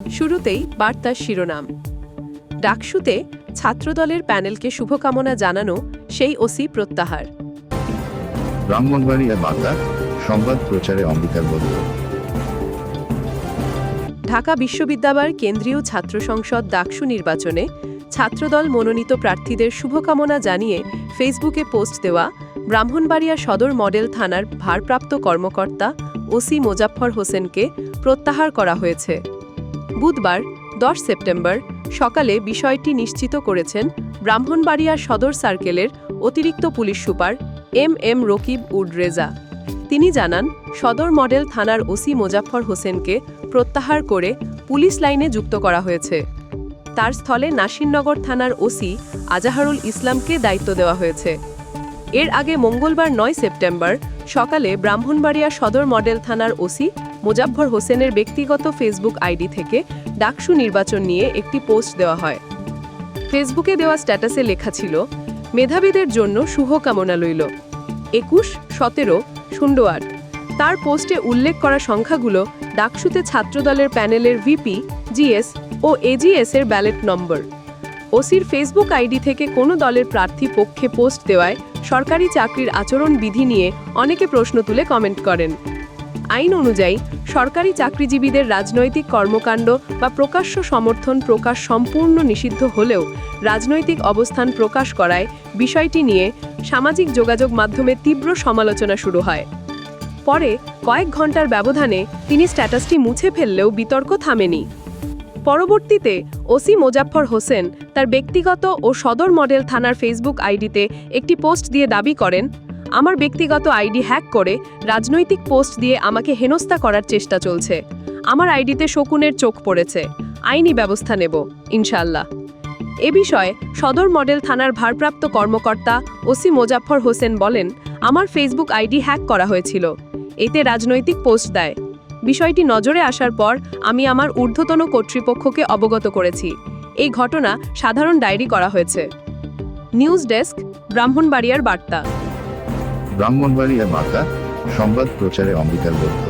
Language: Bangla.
শুরুতেই বার্তার শিরোনাম। ডাকসুতে ছাত্রদলের প্যানেলকে শুভকামনা জানানো সেই ওসি প্রত্যাহার। ব্রাহ্মণবাড়িয়া বার্তা সংবাদ প্রচারে অঙ্গীকারবদ্ধ। ঢাকা বিশ্ববিদ্যালয়ের কেন্দ্রীয় ছাত্র সংসদ ডাকসু নির্বাচনে ছাত্রদল মনোনীত প্রার্থীদের শুভকামনা জানিয়ে ফেসবুকে পোস্ট দেওয়া ব্রাহ্মণবাড়িয়া সদর মডেল থানার ভারপ্রাপ্ত কর্মকর্তা ওসি মোজাফফর হোসেনকে প্রত্যাহার করা হয়েছে। বুধবার 10 সেপ্টেম্বর সকালে বিষয়টি নিশ্চিত করেছেন ব্রাহ্মণবাড়িয়া সদর সার্কেলের অতিরিক্ত police super M Rakib ud Reza. তিনি জানান, সদর মডেল থানার ওসি মোজাফফর হোসেনকে প্রত্যাহার করে পুলিশ লাইনে যুক্ত করা হয়েছে। তার স্থলে নাসিরনগর থানার ওসি আজাহারুল ইসলামকে দায়িত্ব দেওয়া হয়েছে। এর আগে মঙ্গলবার 9 সেপ্টেম্বর সকালে ব্রাহ্মণবাড়িয়া সদর মডেল থানার ওসি মোজাফফর হোসেনের ব্যক্তিগত ফেসবুক আইডি থেকে ডাকসু নির্বাচন নিয়ে একটি পোস্ট দেওয়া হয়। ফেসবুকে দেওয়া স্ট্যাটাসে লেখা ছিল, মেধাবীদের জন্য শুভকামনা লইল 21, 17, 08। তার পোস্টে উল্লেখ করা সংখ্যাগুলো ডাকসুতে ছাত্রদলের প্যানেলের ভিপি, জিএস ও এজিএস এর ব্যালট নম্বর। ওসির ফেসবুক আইডি থেকে কোনো দলের প্রার্থী পক্ষে পোস্ট দেওয়ায় সরকারি চাকরির আচরণ বিধি নিয়ে অনেকে প্রশ্ন তুলে কমেন্ট করেন। আইন অনুযায়ী সরকারি চাকরিজীবীদের রাজনৈতিক কর্মকাণ্ড বা প্রকাশ্য সমর্থন প্রকাশ সম্পূর্ণ নিষিদ্ধ হলেও রাজনৈতিক অবস্থান প্রকাশ করায় বিষয়টি নিয়ে সামাজিক যোগাযোগ মাধ্যমে তীব্র সমালোচনা শুরু হয়। পরে কয়েক ঘন্টার ব্যবধানে তিনি স্ট্যাটাসটি মুছে ফেললেও বিতর্ক থামেনি। পরবর্তীতে ওসি মোজাফফর হোসেন তার ব্যক্তিগত ও সদর মডেল থানার ফেসবুক আইডিতে একটি পোস্ট দিয়ে দাবি করেন, আমার ব্যক্তিগত আইডি হ্যাক করে রাজনৈতিক পোস্ট দিয়ে আমাকে হেনস্থা করার চেষ্টা চলছে। আমার আইডিতে শকুনের চোখ পড়েছে, আইনি ব্যবস্থা নেব ইনশাআল্লাহ। এ বিষয়ে সদর মডেল থানার ভারপ্রাপ্ত কর্মকর্তা ওসি মোজাফফর হোসেন বলেন, আমার ফেসবুক আইডি হ্যাক করা হয়েছিল, এতে রাজনৈতিক পোস্ট দেয়। বিষয়টি নজরে আসার পর আমি আমার ঊর্ধ্বতন কর্তৃপক্ষকে অবগত করেছি। এই ঘটনা সাধারণ ডায়েরি করা হয়েছে। নিউজ ডেস্ক, ব্রাহ্মণবাড়িয়ার বার্তা। ব্রাহ্মণবাড়িয়া বার্তা সংবাদ প্রচারে অঙ্গীকারবদ্ধ।